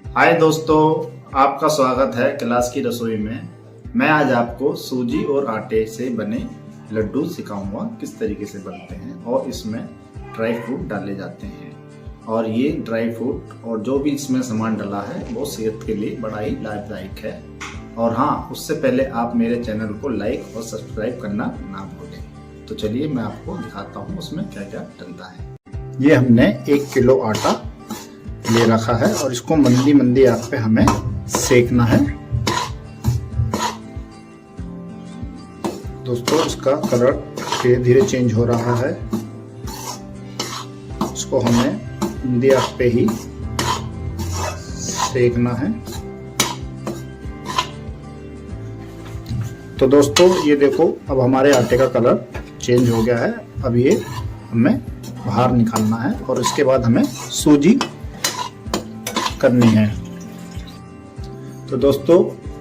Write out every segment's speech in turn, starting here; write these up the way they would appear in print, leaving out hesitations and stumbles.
हाय दोस्तों, आपका स्वागत है क्लास की रसोई में। मैं आज आपको सूजी और आटे से बने लड्डू सिखाऊंगा किस तरीके से बनते हैं और इसमें ड्राई फ्रूट डाले जाते हैं। और ये ड्राई फ्रूट और जो भी इसमें सामान डाला है वो सेहत के लिए बड़ा ही लाभदायक है। और हाँ, उससे पहले आप मेरे चैनल को लाइक और सब्सक्राइब करना ना भूलें। तो चलिए मैं आपको दिखाता हूँ उसमें क्या क्या डलता है। ये हमने 1 किलो आटा ले रखा है और इसको मंदी मंदी आंच पे हमें सेकना है। दोस्तों, इसका कलर धीरे धीरे चेंज हो रहा है। इसको हमें मंदी आंच पे ही सेकना है। तो दोस्तों, ये देखो, अब हमारे आटे का कलर चेंज हो गया है। अब ये हमें बाहर निकालना है और इसके बाद हमें सूजी करनी है। तो दोस्तों,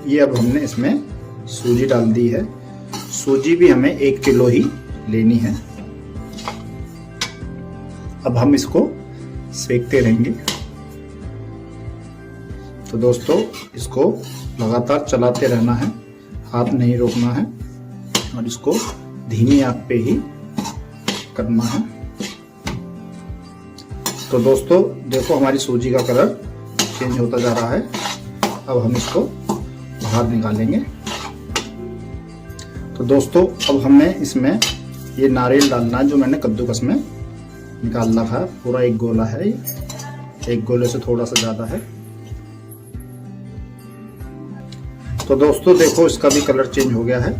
ये अब हमने इसमें सूजी डाल दी है। सूजी भी हमें 1 किलो ही लेनी है। अब हम इसको सेकते रहेंगे। तो दोस्तों, इसको लगातार चलाते रहना है, हाथ नहीं रोकना है और इसको धीमी आंच पे ही करना है। तो दोस्तों देखो, हमारी सूजी का कलर चेंज होता जा रहा है। अब हम इसको बाहर निकालेंगे। तो दोस्तों, अब हमें इसमें ये नारियल डालना है जो मैंने कद्दूकस में निकाल रखा है। पूरा 1 गोला है, ये 1 गोले से थोड़ा सा ज्यादा है। तो दोस्तों देखो, इसका भी कलर चेंज हो गया है।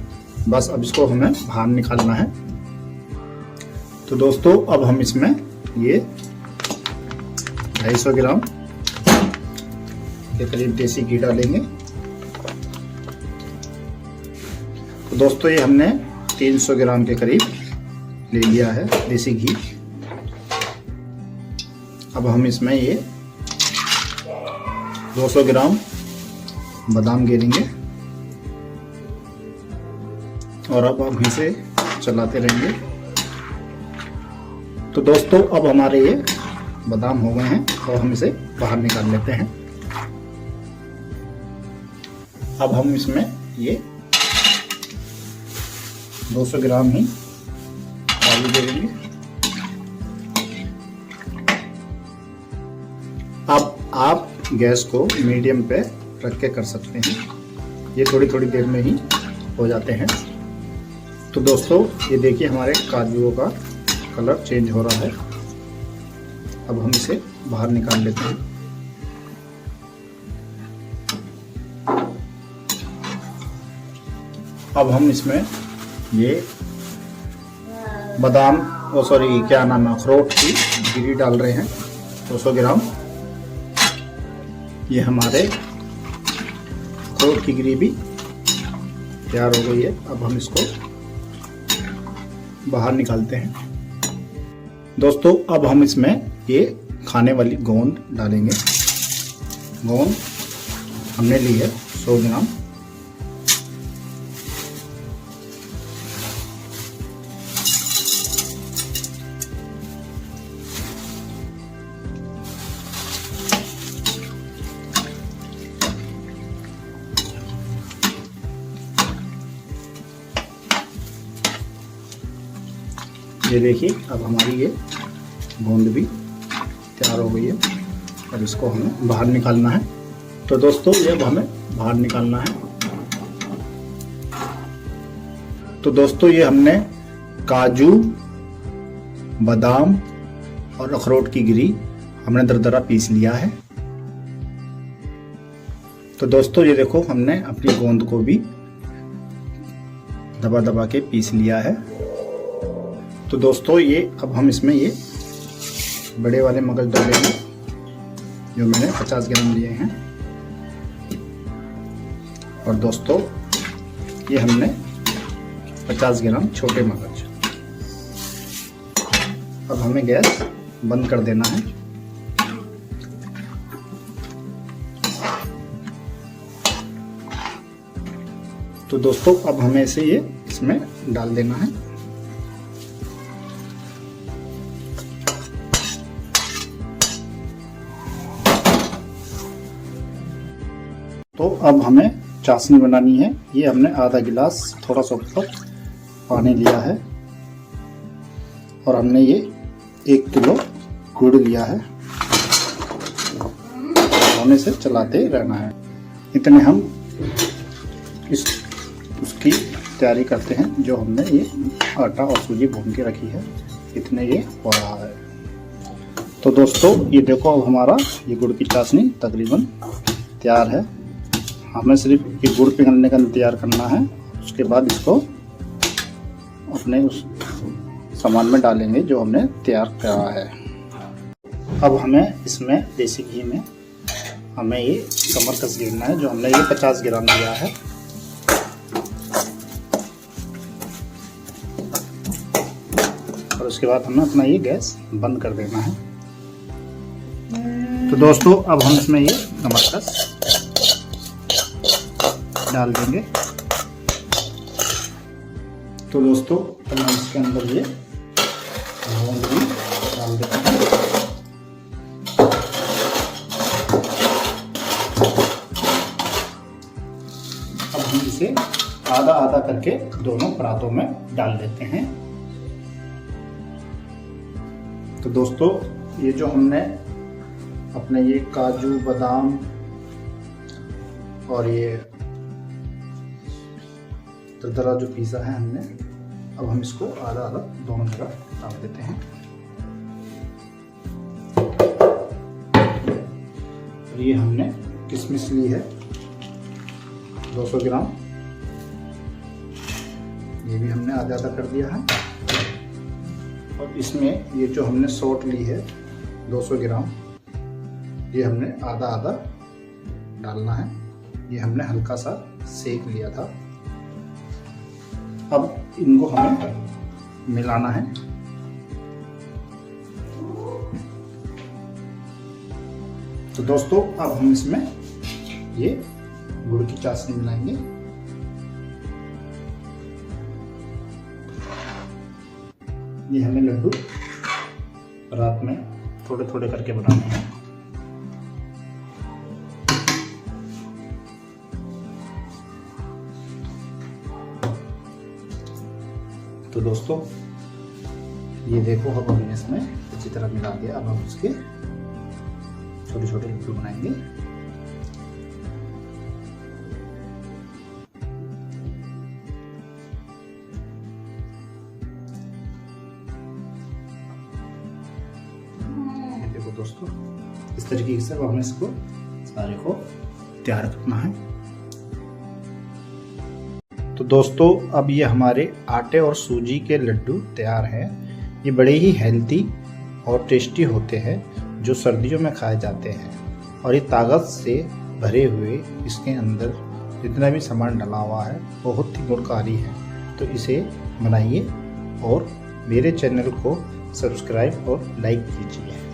बस अब इसको हमें बाहर निकालना है। तो दोस्तों, अब हम इसमें ये 250 ग्राम के करीब देसी घी डालेंगे। तो दोस्तों, ये हमने 300 ग्राम के करीब ले लिया है देसी घी। अब हम इसमें ये 200 ग्राम बादाम गेरेंगे और अब हम इसे चलाते रहेंगे। तो दोस्तों, अब हमारे ये बादाम हो गए हैं और हम इसे बाहर निकाल लेते हैं। अब हम इसमें ये 200 ग्राम ही आलू दे देंगे। अब आप गैस को मीडियम पे रख के कर सकते हैं। ये थोड़ी थोड़ी देर में ही हो जाते हैं। तो दोस्तों, ये देखिए, हमारे काजुओं का कलर चेंज हो रहा है। अब हम इसे बाहर निकाल लेते हैं। अब हम इसमें ये बादाम क्या नाम है, अखरोट की गिरी डाल रहे हैं 200 ग्राम। ये हमारे अखरोट की गिरी भी तैयार हो गई है। अब हम इसको बाहर निकालते हैं। दोस्तों, अब हम इसमें ये खाने वाली गोंद डालेंगे। गोंद हमने ली है 100 ग्राम। ये देखिए, अब हमारी ये गोंद भी तैयार हो गई है। अब इसको हमें बाहर निकालना है। तो दोस्तों, ये अब हमें बाहर निकालना है। तो दोस्तों, ये हमने काजू, बादाम और अखरोट की गिरी हमने दरदरा पीस लिया है। तो दोस्तों, ये देखो, हमने अपनी गोंद को भी दबा दबा के पीस लिया है। तो दोस्तों, ये अब हम इसमें ये बड़े वाले मगज डालेंगे जो मैंने 50 ग्राम लिए हैं। और दोस्तों, ये हमने 50 ग्राम छोटे मगज। अब हमें गैस बंद कर देना है। तो दोस्तों, अब हमें इसे ये इसमें डाल देना है। तो अब हमें चाशनी बनानी है। ये हमने आधा गिलास थोड़ा सा ऊपर पानी लिया है और हमने ये 1 किलो गुड़ लिया है। होने से चलाते रहना है। इतने हम उसकी तैयारी करते हैं। जो हमने ये आटा और सूजी भून के रखी है, इतने ये हो रहा है। तो दोस्तों ये देखो, अब हमारा ये गुड़ की चाशनी तकरीबन तैयार है। हमें सिर्फ ये गुड़ पिघलने का इंतजार करना है। उसके बाद इसको अपने उस सामान में डालेंगे जो हमने तैयार करा है। अब हमें इसमें देसी घी में हमें ये कमरकस गिरना है, जो हमने ये 50 ग्राम लिया है। और उसके बाद हमें अपना ये गैस बंद कर देना है। तो दोस्तों अब हम इसमें ये कमरकस डाल देंगे। तो दोस्तों अब हम इसके अंदर ये लौंग भी डाल देते हैं। अब हम इसे आधा आधा करके दोनों परातों में डाल देते हैं। तो दोस्तों ये जो हमने अपने ये काजू बादाम और ये दरदरा जो पिज़्ज़ा है हमने, अब हम इसको आधा आधा दोनों जगह डाल देते हैं। और ये हमने किशमिश ली है 200 ग्राम, ये भी हमने आधा आधा कर दिया है। और इसमें ये जो हमने सौंठ ली है 200 ग्राम, ये हमने आधा आधा डालना है। ये हमने हल्का सा सेक लिया था। अब इनको हमें मिलाना है। तो दोस्तों अब हम इसमें ये गुड़ की चाशनी मिलाएंगे। ये हमें लड्डू रात में थोड़े थोड़े करके बनाने हैं। तो दोस्तों ये देखो, अब हमने इसमें अच्छी तरह मिला दिया। अब हम उसके छोटे छोटे लड्डू बनाएंगे। देखो दोस्तों, इस तरीके से अब हमें इसको सारे को तैयार करना है। तो दोस्तों अब ये हमारे आटे और सूजी के लड्डू तैयार हैं। ये बड़े ही हेल्दी और टेस्टी होते हैं, जो सर्दियों में खाए जाते हैं। और ये ताकत से भरे हुए, इसके अंदर जितना भी सामान डला हुआ है बहुत ही गुणकारी है। तो इसे बनाइए और मेरे चैनल को सब्सक्राइब और लाइक कीजिए।